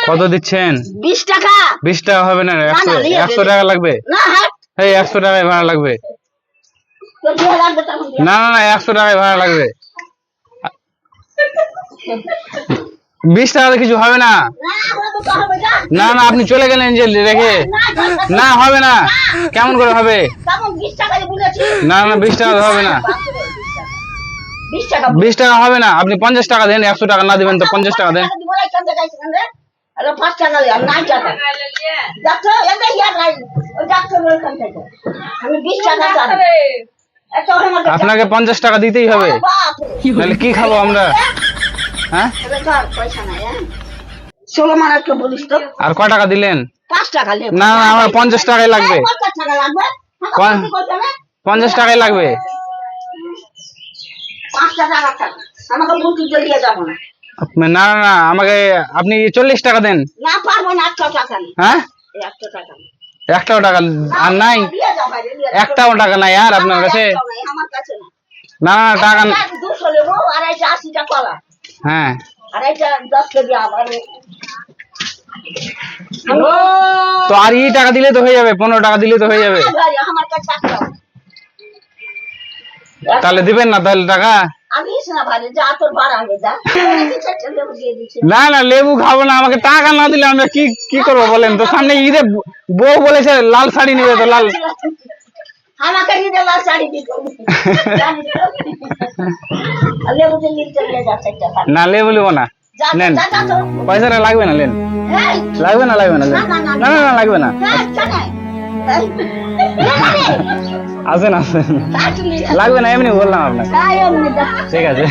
কত দিচ্ছেন? 20 টাকা। 20 টাকা হবে না, 100 টাকা লাগবে। না হাট এই 100 টাকায় ভাড়া লাগবে। তোর কি লাগবে তখন? না না না 100 টাকায় ভাড়া লাগবে। 20 টাকাতে কিছু হবে না। না আমরা তো হবে না। না না আপনি চলে গেলেন যে রেখে। না হবে না, কেমন করে হবে? তখন 20 টাকা বলেছি। না না 20 টাকা হবে না। 20 টাকা 20 টাকা হবে না, আপনি 50 টাকা দেন। 100 টাকা না দিবেন তো 50 টাকা দেন। বলাই কান্দে গাইছেন রে। আরে 5 টাকা লই আর 9 টাকা। ডাক্তার এটা ইয়ার নাই। ওই ডাক্তার বলে কান থেকে। আমি 20 টাকা চাই। এত আমার আপনাকে 50 টাকা দিতেই হবে, বাপ নাহলে কি খাবো আমরা? হ্যাঁ এবার তো আর পয়সা নাই হ্যাঁ। সোলোমান আজকে বলিস তো আর কয় টাকা দিলেন? 5 টাকা লে। না না আমার 50 টাকাই লাগবে। 50 টাকা লাগবে। 50 টাকাই লাগবে। 5 টাকা রাখ। আমাকে মুটি দিয়ে যাবো না। না না না আমাকে আপনি 40 টাকা দেন। না পারবো না 100 টাকা। হ্যাঁ 100 টাকা। 1টাও টাকা আর নাই? দিয়ে যাও ভাই দিয়ে যাও। 1টাও টাকা নাই আর আপনার কাছে? আমার কাছে না। না না টাকা 200 লেবো আর এটা 80 টাকা কলা। হ্যাঁ আর এটা 10 কেজি আবার। তো আর এই টাকা দিলে তো হয়ে যাবে, 15 টাকা দিলে তো হয়ে যাবে। আমার কাছে টাকা। তাহলে দিবেন না তাহলে টাকা? আমি না ভাই যা তোর বাড়া হয়ে যা। কিছু লেবু দিয়ে দিছি। না না লেবু খাবো না, আমাকে টাকা না দিলে আমরা কি কি করবো বলেন তো? সামনে ঈদে বউ বলেছে লাল শাড়ি নিবে, তো লাল আমাকে নিতে লাল শাড়ি দিতে। লেবু দিয়ে নিতে যাচ্ছে টাকা। না লেবু নেবো না, যা নেন যা যা তো। পয়সাটা লাগবে না, নেন। এই লাগবে না লাগবে না না নেন। না না না না না লাগবে না, হ্যাঁ জানাই। আসেন আসেন, লাগবে না এমনি বললাম আপনাকে। তাই এমনি যা। ঠিক আছে।